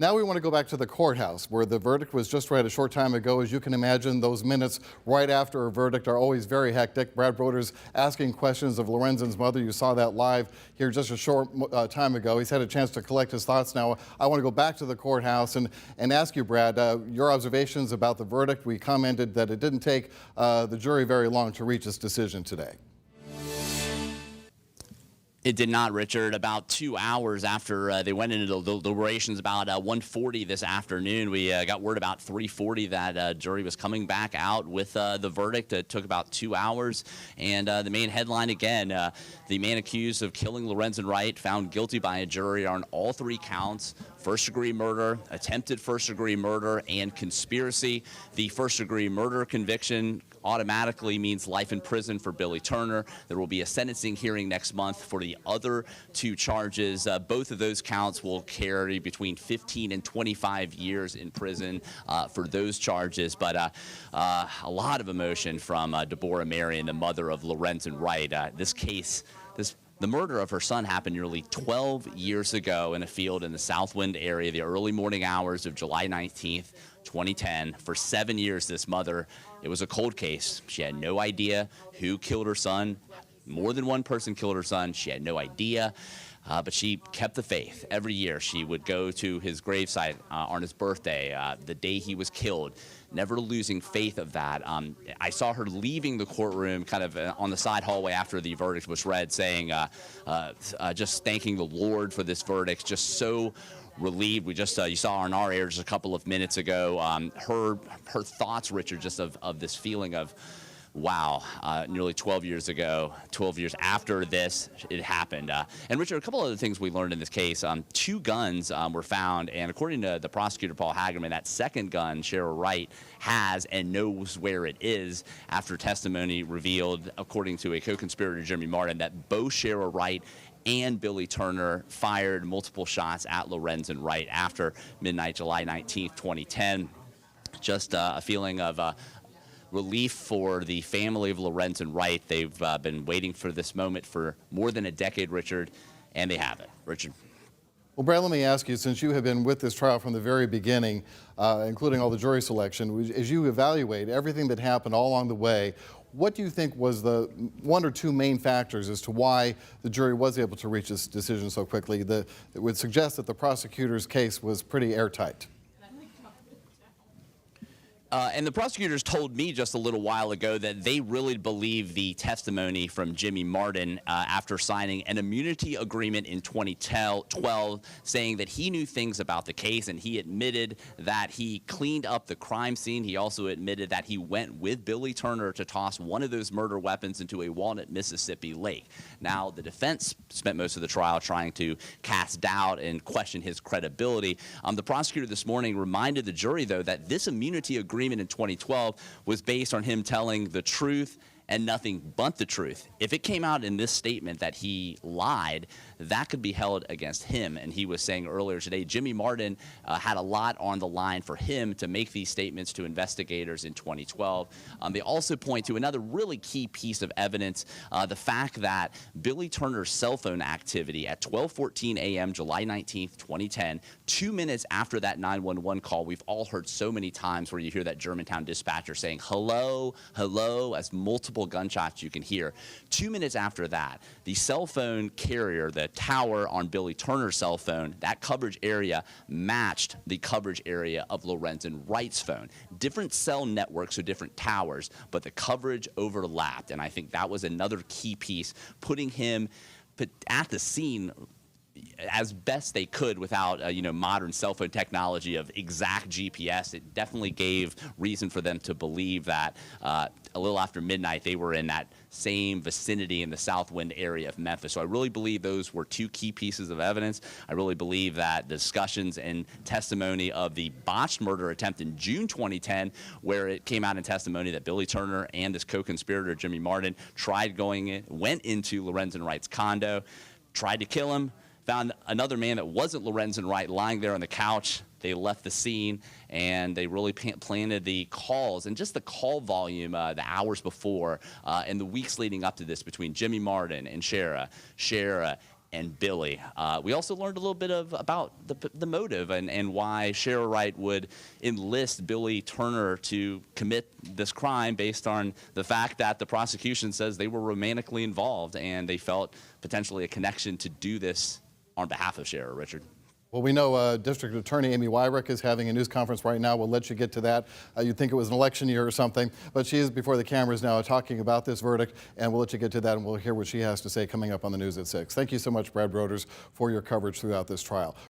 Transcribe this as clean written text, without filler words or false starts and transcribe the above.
Now we want to go back to the courthouse where the verdict was just read a short time ago. As you can imagine, those minutes right after a verdict are always very hectic. Brad Broders asking questions of Lorenzen's mother. You saw that live here just a short time ago. He's had a chance to collect his thoughts now. I want to go back to the courthouse and ask you, Brad, your observations about the verdict. We commented that it didn't take the jury very long to reach its decision today. It did not, Richard. About 2 hours after they went into the deliberations, about 1:40 this afternoon, we got word about 3:40 that jury was coming back out with the verdict. It took about 2 hours, and the main headline again: the man accused of killing Lorenzen Wright found guilty by a jury on all 3 counts: first-degree murder, attempted first-degree murder, and conspiracy. The first-degree murder conviction automatically means life in prison for Billy Turner. There will be a sentencing hearing next month for the other 2 charges. Both of those counts will carry between 15 and 25 years in prison for those charges. But a lot of emotion from Deborah Marion, the mother of Lorenzen Wright. This case, the murder of her son happened nearly 12 years ago in a field in the Southwind area, the early morning hours of July 19th, 2010. For 7 years, this mother, it was a cold case. She had no idea who killed her son. More than one person killed her son. She had no idea. But she kept the faith. Every year she would go to his gravesite on his birthday, the day he was killed, never losing faith of that. I saw her leaving the courtroom kind of on the side hallway after the verdict was read, saying, just thanking the Lord for this verdict, just so relieved. We just you saw on our air just a couple of minutes ago her thoughts, Richard, just of this feeling of, wow, nearly 12 years ago, 12 years after this, it happened. And Richard, a couple other things we learned in this case. 2 guns were found, and according to the prosecutor, Paul Hagerman, that second gun Cheryl Wright has and knows where it is after testimony revealed, according to a co-conspirator, Jimmy Martin, that both Cheryl Wright and Billy Turner fired multiple shots at Lorenzen Wright after midnight, July 19th, 2010. Just a feeling of relief for the family of Lorenzen Wright. They've been waiting for this moment for more than a decade, Richard, and they have it. Richard. Well, Brad, let me ask you, since you have been with this trial from the very beginning, including all the jury selection, as you evaluate everything that happened all along the way, what do you think was the 1 or 2 main factors as to why the jury was able to reach this decision so quickly that would suggest that the prosecutor's case was pretty airtight? And the prosecutors told me just a little while ago that they really believe the testimony from Jimmy Martin after signing an immunity agreement in 2012, saying that he knew things about the case, and he admitted that he cleaned up the crime scene. He also admitted that he went with Billy Turner to toss one of those murder weapons into a Walnut, Mississippi lake. Now, the defense spent most of the trial trying to cast doubt and question his credibility. The prosecutor this morning reminded the jury, though, that this immunity agreement in 2012 was based on him telling the truth and nothing but the truth. If it came out in this statement that he lied, that could be held against him. And he was saying earlier today, Jimmy Martin had a lot on the line for him to make these statements to investigators in 2012. They also point to another really key piece of evidence, the fact that Billy Turner's cell phone activity at 12:14 a.m. July 19th, 2010, 2 minutes after that 911 call we've all heard so many times, where you hear that Germantown dispatcher saying, hello, hello, as multiple gunshots you can hear. 2 minutes after that, the cell phone carrier, the tower on Billy Turner's cell phone, that coverage area matched the coverage area of Lorenzen Wright's phone. Different cell networks, so different towers, but the coverage overlapped. And I think that was another key piece, putting him at the scene as best they could without modern cell phone technology of exact GPS. It definitely gave reason for them to believe that a little after midnight they were in that same vicinity in the Southwind area of Memphis. So I really believe those were 2 key pieces of evidence. I really believe that the discussions and testimony of the botched murder attempt in June 2010, where it came out in testimony that Billy Turner and this co-conspirator Jimmy Martin went into Lorenzen Wright's condo, tried to kill him, found another man that wasn't Lorenzen Wright lying there on the couch. They left the scene, and they really planted the calls, and just the call volume the hours before and the weeks leading up to this between Jimmy Martin and Shara and Billy. We also learned a little bit about the motive and why Sheriff Wright would enlist Billy Turner to commit this crime based on the fact that the prosecution says they were romantically involved and they felt potentially a connection to do this on behalf of Sheriff Richard. Well, we know District Attorney Amy Wyrick is having a news conference right now. We'll let you get to that. You'd think it was an election year or something, but she is before the cameras now talking about this verdict, and we'll let you get to that, and we'll hear what she has to say coming up on the news at 6. Thank you so much, Brad Broders, for your coverage throughout this trial.